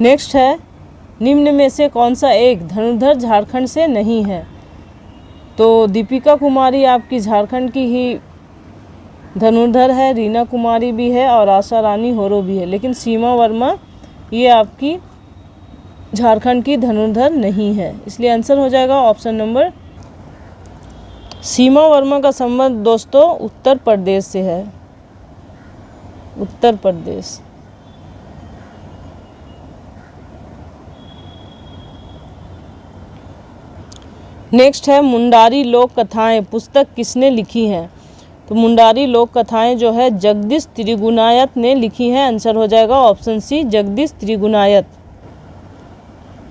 नेक्स्ट है, निम्न में से कौन सा एक धनुर्धर झारखंड से नहीं है? तो दीपिका कुमारी आपकी झारखंड की ही धनुर्धर है, रीना कुमारी भी है और आशा रानी होरो भी है, लेकिन सीमा वर्मा ये आपकी झारखंड की धनुर्धर नहीं है। इसलिए आंसर हो जाएगा ऑप्शन नंबर। सीमा वर्मा का संबंध दोस्तों उत्तर प्रदेश से है, उत्तर प्रदेश। नेक्स्ट है मुंडारी लोक कथाएं पुस्तक किसने लिखी है? तो मुंडारी लोक कथाएं जो है जगदीश त्रिगुणायत ने लिखी हैं। आंसर हो जाएगा ऑप्शन सी, जगदीश त्रिगुणायत।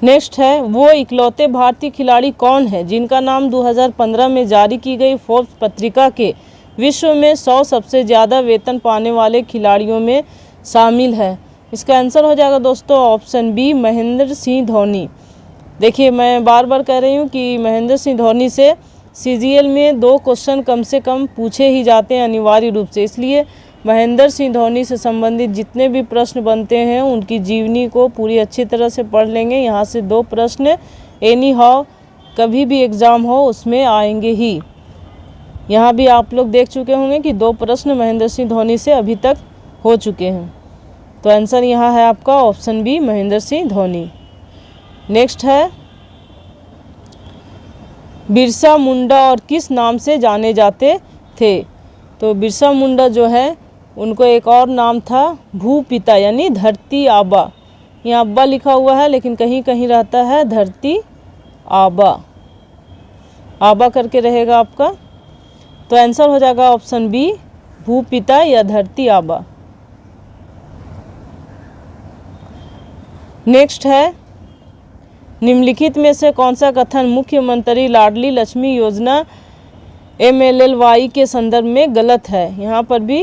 नेक्स्ट है वो इकलौते भारतीय खिलाड़ी कौन है जिनका नाम 2015 में जारी की गई फोर्ब्स पत्रिका के विश्व में 100 सबसे ज़्यादा वेतन पाने वाले खिलाड़ियों में शामिल है? इसका आंसर हो जाएगा दोस्तों ऑप्शन बी, महेंद्र सिंह धोनी। देखिए मैं बार बार कह रही हूँ कि महेंद्र सिंह धोनी से सीजीएल में 2 क्वेश्चन कम से कम पूछे ही जाते हैं अनिवार्य रूप से, इसलिए महेंद्र सिंह धोनी से संबंधित जितने भी प्रश्न बनते हैं उनकी जीवनी को पूरी अच्छी तरह से पढ़ लेंगे। यहाँ से 2 प्रश्न एनी हाउ कभी भी एग्ज़ाम हो उसमें आएंगे ही। यहाँ भी आप लोग देख चुके होंगे कि 2 प्रश्न महेंद्र सिंह धोनी से अभी तक हो चुके हैं। तो आंसर यहाँ है आपका option B, Mahendra Singh Dhoni. Next है बिरसा मुंडा और किस नाम से जाने जाते थे? तो बिरसा मुंडा जो है उनको एक और नाम था भूपिता यानी धरती आबा। यहाँ अब्बा लिखा हुआ है लेकिन कहीं कहीं रहता है धरती आबा, आबा करके रहेगा आपका। तो आंसर हो जाएगा ऑप्शन बी, भूपिता या धरती आबा। नेक्स्ट है निम्नलिखित में से कौन सा कथन मुख्यमंत्री लाडली लक्ष्मी योजना MLLY के संदर्भ में गलत है? यहाँ पर भी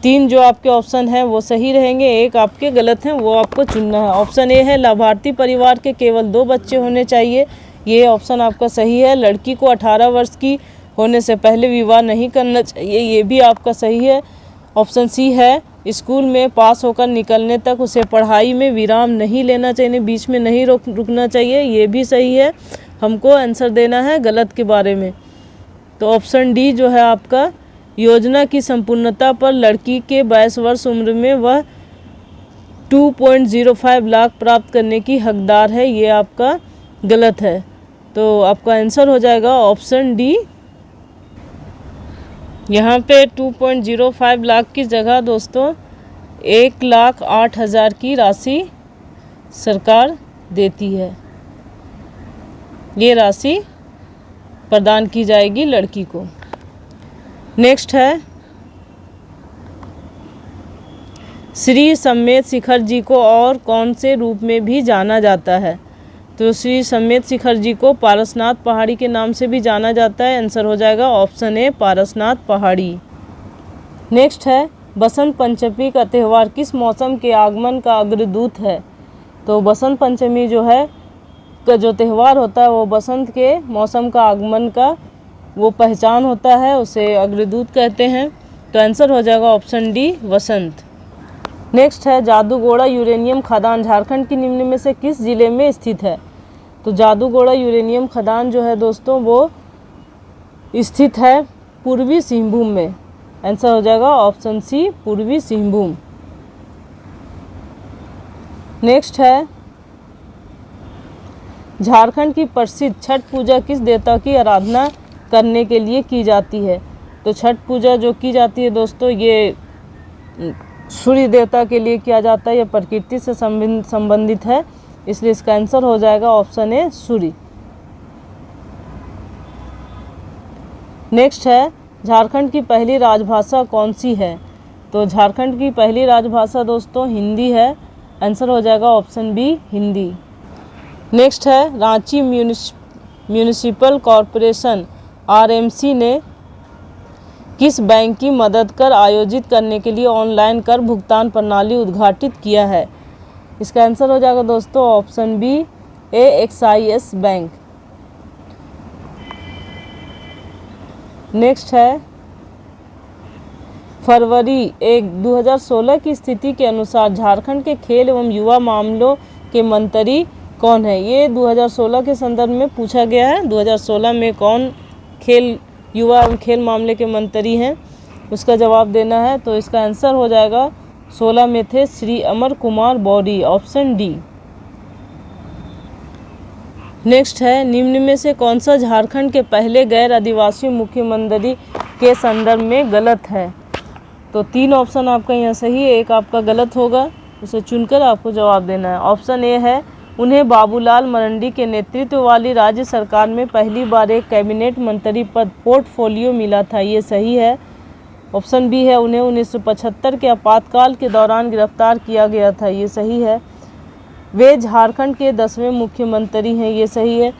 3 जो आपके ऑप्शन हैं वो सही रहेंगे, 1 आपके गलत हैं, वो आपको चुनना है। ऑप्शन ए है लाभार्थी परिवार के केवल 2 बच्चे होने चाहिए, ये ऑप्शन आपका सही है। लड़की को 18 वर्ष की होने से पहले विवाह नहीं करना चाहिए, ये भी आपका सही है। ऑप्शन सी है स्कूल में पास होकर निकलने तक उसे पढ़ाई में विराम नहीं लेना चाहिए, बीच में नहीं रुकना चाहिए, ये भी सही है। हमको आंसर देना है गलत के बारे में। तो ऑप्शन डी जो है आपका योजना की संपूर्णता पर लड़की के 22 वर्ष उम्र में वह 2.05 लाख प्राप्त करने की हकदार है, ये आपका गलत है। तो आपका आंसर हो जाएगा ऑप्शन डी। यहाँ पे 2.05 लाख की जगह दोस्तों 1,08,000 की राशि सरकार देती है, ये राशि प्रदान की जाएगी लड़की को। नेक्स्ट है श्री सम्मेत शिखर जी को और कौन से रूप में भी जाना जाता है? तो श्री सम्मेत शिखर जी को पारसनाथ पहाड़ी के नाम से भी जाना जाता है। आंसर हो जाएगा ऑप्शन ए, पारसनाथ पहाड़ी। नेक्स्ट है बसंत पंचमी का त्यौहार किस मौसम के आगमन का अग्रदूत है? तो बसंत पंचमी जो है का जो त्यौहार होता है वो बसंत के मौसम का आगमन का वो पहचान होता है, उसे अग्रदूत कहते हैं। तो आंसर हो जाएगा ऑप्शन डी, वसंत। नेक्स्ट है जादूगोड़ा यूरेनियम खदान झारखंड की निम्न में से किस जिले में स्थित है? तो जादूगोड़ा यूरेनियम खदान जो है दोस्तों वो स्थित है पूर्वी सिंहभूम में। आंसर हो जाएगा ऑप्शन सी, पूर्वी सिंहभूम। नेक्स्ट है झारखंड की प्रसिद्ध छठ पूजा किस देवता की आराधना करने के लिए की जाती है? तो छठ पूजा जो की जाती है दोस्तों ये सूर्य देवता के लिए किया जाता है, यह प्रकृति से संबंधित है, इसलिए इसका आंसर हो जाएगा ऑप्शन ए, सूर्य। नेक्स्ट है झारखंड की पहली राजभाषा कौन सी है? तो झारखंड की पहली राजभाषा दोस्तों हिंदी है। आंसर हो जाएगा ऑप्शन बी, हिंदी। नेक्स्ट है रांची म्यूनिसिपल कॉरपोरेशन RMC ने किस बैंक की मदद कर आयोजित करने के लिए ऑनलाइन कर भुगतान प्रणाली उद्घाटित किया है? इसका आंसर हो जाएगा दोस्तों option B, AXIS bank. Next है फरवरी 1, 2016 की स्थिति के अनुसार झारखंड के खेल एवं युवा मामलों के मंत्री कौन है? ये 2016 के संदर्भ में पूछा गया है। 2016 में कौन युवा एवं खेल मामले के मंत्री हैं, उसका जवाब देना है। तो इसका आंसर हो जाएगा 16 में थे श्री अमर कुमार बौरी, ऑप्शन डी। नेक्स्ट है, निम्न में से कौन सा झारखंड के पहले गैर आदिवासी मुख्यमंत्री के संदर्भ में गलत है? तो 3 ऑप्शन आपका यहाँ सही है, एक आपका गलत होगा, उसे चुनकर आपको जवाब देना है। ऑप्शन ए है, उन्हें बाबूलाल मरंडी के नेतृत्व वाली राज्य सरकार में पहली बार एक कैबिनेट मंत्री पद पोर्टफोलियो मिला था, ये सही है। ऑप्शन बी है, उन्हें 1975 के आपातकाल के दौरान गिरफ्तार किया गया था, ये सही है। वे झारखंड के 10वें मुख्यमंत्री हैं, ये सही है।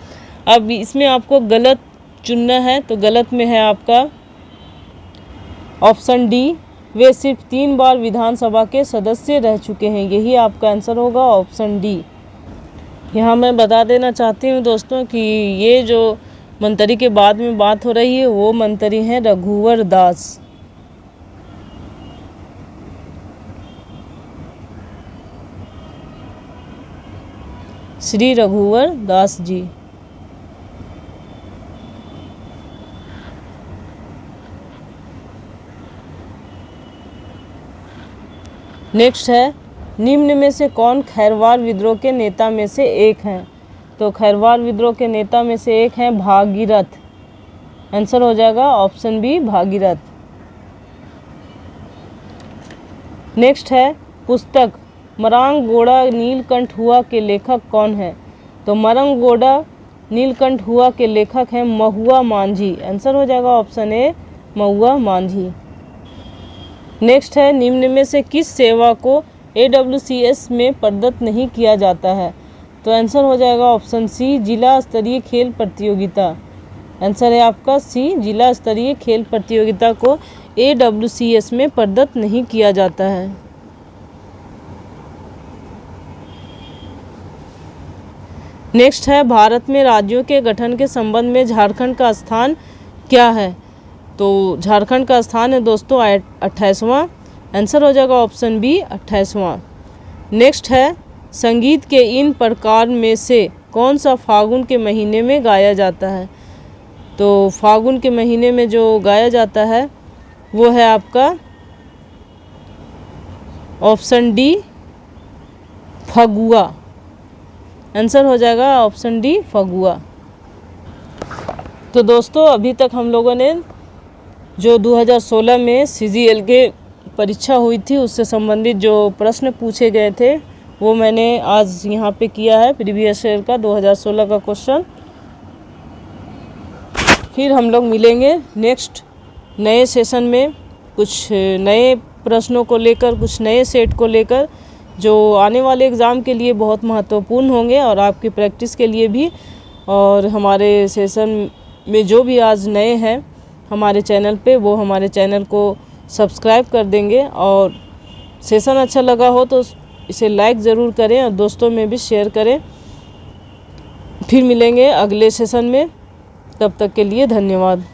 अब इसमें आपको गलत चुनना है, तो गलत में है आपका ऑप्शन डी, वे सिर्फ 3 बार विधानसभा के सदस्य रह चुके हैं, यही आपका आंसर होगा, ऑप्शन डी। यहाँ मैं बता देना चाहती हूँ दोस्तों कि ये जो मंत्री के बाद में बात हो रही है वो मंत्री हैं रघुवर दास। श्री रघुवर दास जी। नेक्स्ट है, निम्न में से कौन खैरवार विद्रोह के नेता में से एक हैं? तो खैरवार विद्रोह के नेता में से एक हैं भागीरथ, आंसर हो जाएगा ऑप्शन बी, भागीरथ। नेक्स्ट है, पुस्तक मरांगोड़ा नीलकंठ हुआ के लेखक कौन है? तो मरांगोड़ा नीलकंठ हुआ के लेखक हैं महुआ मांझी, आंसर हो जाएगा ऑप्शन ए, महुआ मांझी। नेक्स्ट है, निम्न में से किस सेवा को AWCS में प्रदत्त नहीं किया जाता है? तो आंसर हो जाएगा ऑप्शन सी, जिला स्तरीय खेल प्रतियोगिता, आंसर है आपका सी, जिला स्तरीय खेल प्रतियोगिता को AWCS में प्रदत्त नहीं किया जाता है। नेक्स्ट है, भारत में राज्यों के गठन के संबंध में झारखंड का स्थान क्या है? तो झारखंड का स्थान है दोस्तों 28वां, आंसर हो जाएगा ऑप्शन बी, 28वां। नेक्स्ट है, संगीत के इन प्रकार में से कौन सा फागुन के महीने में गाया जाता है? तो फागुन के महीने में जो गाया जाता है वो है आपका ऑप्शन डी, फगुआ, आंसर हो जाएगा ऑप्शन डी, फगुआ। तो दोस्तों अभी तक हम लोगों ने जो 2016 में CGL के परीक्षा हुई थी उससे संबंधित जो प्रश्न पूछे गए थे वो मैंने आज यहाँ पे किया है, प्रीवियस ईयर का 2016 का क्वेश्चन। फिर हम लोग मिलेंगे नेक्स्ट नए सेशन में कुछ नए प्रश्नों को लेकर, कुछ नए सेट को लेकर, जो आने वाले एग्ज़ाम के लिए बहुत महत्वपूर्ण होंगे और आपकी प्रैक्टिस के लिए भी। और हमारे सेशन में जो भी आज नए हैं हमारे चैनल पे, वो हमारे चैनल को सब्सक्राइब कर देंगे, और सेशन अच्छा लगा हो तो इसे लाइक ज़रूर करें और दोस्तों में भी शेयर करें। फिर मिलेंगे अगले सेशन में, तब तक के लिए धन्यवाद।